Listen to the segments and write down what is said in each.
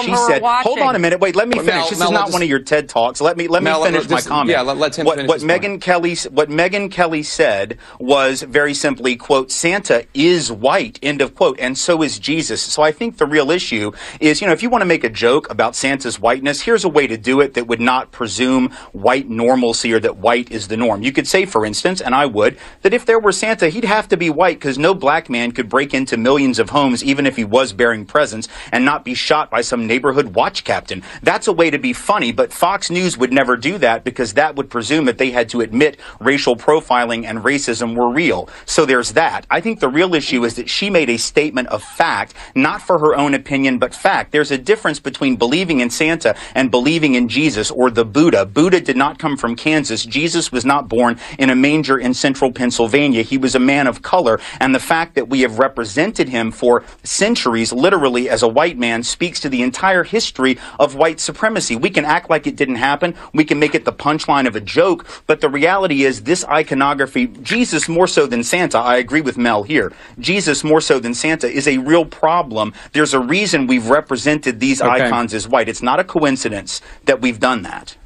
She said, hold on a minute, wait, let me finish. Mel, this is not one of your TED Talks. Let me finish my comment. Yeah, let Tim finish what Megyn Kelly said was very simply, quote, Santa is white, end of quote, and so is Jesus. So I think the real issue is, if you want to make a joke about Santa's whiteness, here's a way to do it that would not presume white normalcy or that white is the norm. You could say, for instance, and I would, that if there were Santa, he'd have to be white because no black man could break into millions of homes, even if he was bearing presents, and not be shot by some neighborhood watch captain. That's a way to be funny, but Fox News would never do that because that would presume that they had to admit racial profiling and racism were real. So there's that. I think the real issue is that she made a statement of fact, not for her own opinion, but fact. There's a difference between believing in Santa and believing in Jesus or the Buddha. Buddha did not come from Kansas. Jesus was not born in a manger in central Pennsylvania. He was a man of color, and the fact that we have represented him for centuries, literally as a white man, speaks to the entire history of white supremacy. We can act like it didn't happen. We can make it the punchline of a joke, but the reality is this iconography, Jesus more so than Santa, I agree with Mel here, Jesus more so than Santa is a real problem. There's a reason we've represented these icons as white. It's not a coincidence that we've done that.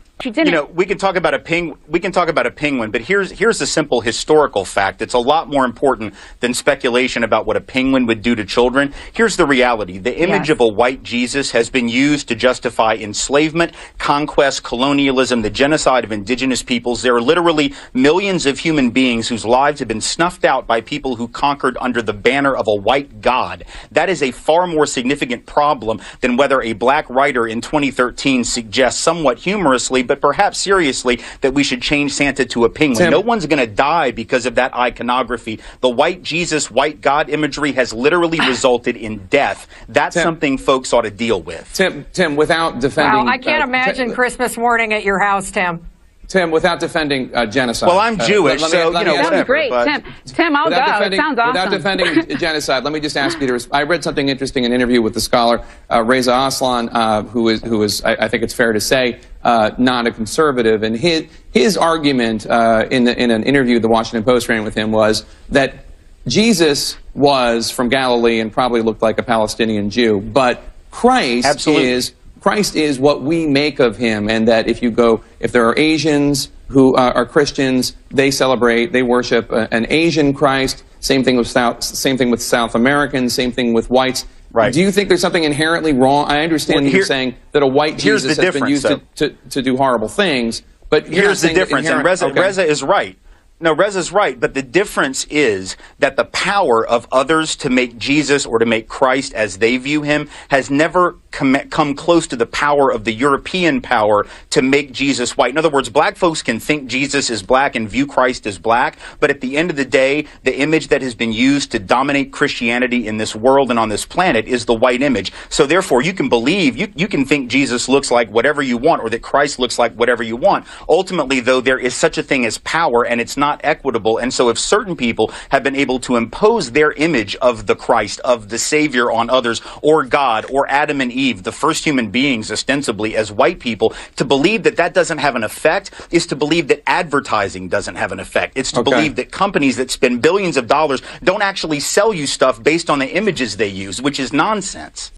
We can talk about a penguin, but here's a simple historical fact that's a lot more important than speculation about what a penguin would do to children. Here's the reality. The image of a white Jesus has been used to justify enslavement, conquest, colonialism, the genocide of indigenous peoples. There are literally millions of human beings whose lives have been snuffed out by people who conquered under the banner of a white god. That is a far more significant problem than whether a black writer in 2013 suggests somewhat humorously but perhaps seriously that we should change Santa to a penguin. Tim, no one's going to die because of that iconography. The white Jesus, white God imagery has literally resulted in death. That's something folks ought to deal with. Tim, without defending... Wow, I can't imagine Christmas morning at your house, Tim. Tim, without defending genocide. Well, I'm Jewish, so, Sounds great. Tim, I'll go. It sounds awesome. Without defending genocide, let me just ask you to... I read something interesting in an interview with the scholar Reza Aslan, who is, I think it's fair to say, not a conservative. And his argument in an interview the Washington Post ran with him was that Jesus was from Galilee and probably looked like a Palestinian Jew, but Christ is what we make of him, and that if there are Asians who are Christians, they worship an Asian Christ. Same thing with South Americans. Same thing with whites. Right. Do you think there's something inherently wrong? I understand you saying that a white Jesus has been used to do horrible things, but here's the difference. And Reza is right. No, Reza's right, but the difference is that the power of others to make Jesus or to make Christ as they view him has never come close to the power of the European power to make Jesus white. In other words, black folks can think Jesus is black and view Christ as black, but at the end of the day, the image that has been used to dominate Christianity in this world and on this planet is the white image. So therefore, you can believe, you can think Jesus looks like whatever you want or that Christ looks like whatever you want. Ultimately, though, there is such a thing as power, and it's not equitable. And so if certain people have been able to impose their image of the Christ, of the Savior on others, or God, or Adam and Eve, the first human beings ostensibly as white people, to believe that that doesn't have an effect is to believe that advertising doesn't have an effect. It's to believe that companies that spend billions of dollars don't actually sell you stuff based on the images they use, which is nonsense.